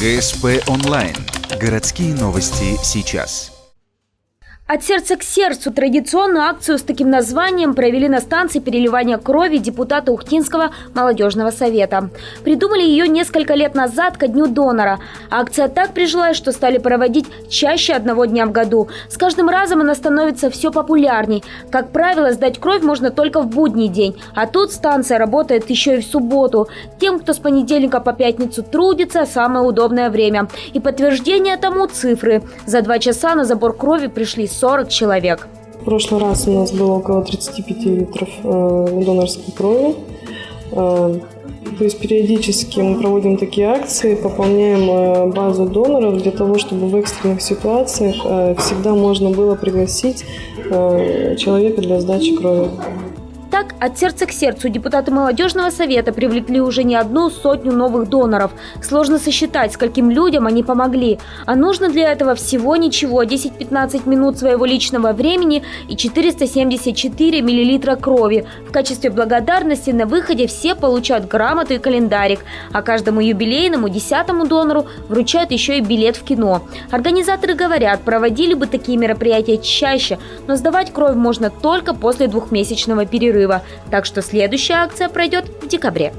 ГСП онлайн. Городские новости сейчас. От сердца к сердцу традиционную акцию с таким названием провели на станции переливания крови депутаты Ухтинского молодежного совета. Придумали ее несколько лет назад ко Дню донора. Акция так прижилась, что стали проводить чаще одного дня в году. С каждым разом она становится все популярней. Как правило, сдать кровь можно только в будний день. А тут станция работает еще и в субботу. Тем, кто с понедельника по пятницу трудится, самое удобное время. И подтверждение тому цифры. За 2 часа на забор крови пришли 40 человек. В прошлый раз у нас было около 35 литров донорской крови. То есть периодически мы проводим такие акции, пополняем базу доноров для того, чтобы в экстренных ситуациях всегда можно было пригласить человека для сдачи крови. Так, от сердца к сердцу депутаты молодежного совета привлекли уже не 100 новых доноров. Сложно сосчитать, скольким людям они помогли. А нужно для этого всего ничего – 10-15 минут своего личного времени и 474 миллилитра крови. В качестве благодарности на выходе все получают грамоту и календарик. А каждому юбилейному 10-му донору вручают еще и билет в кино. Организаторы говорят, проводили бы такие мероприятия чаще, но сдавать кровь можно только после 2-месячного перерыва. Так что следующая акция пройдет в декабре.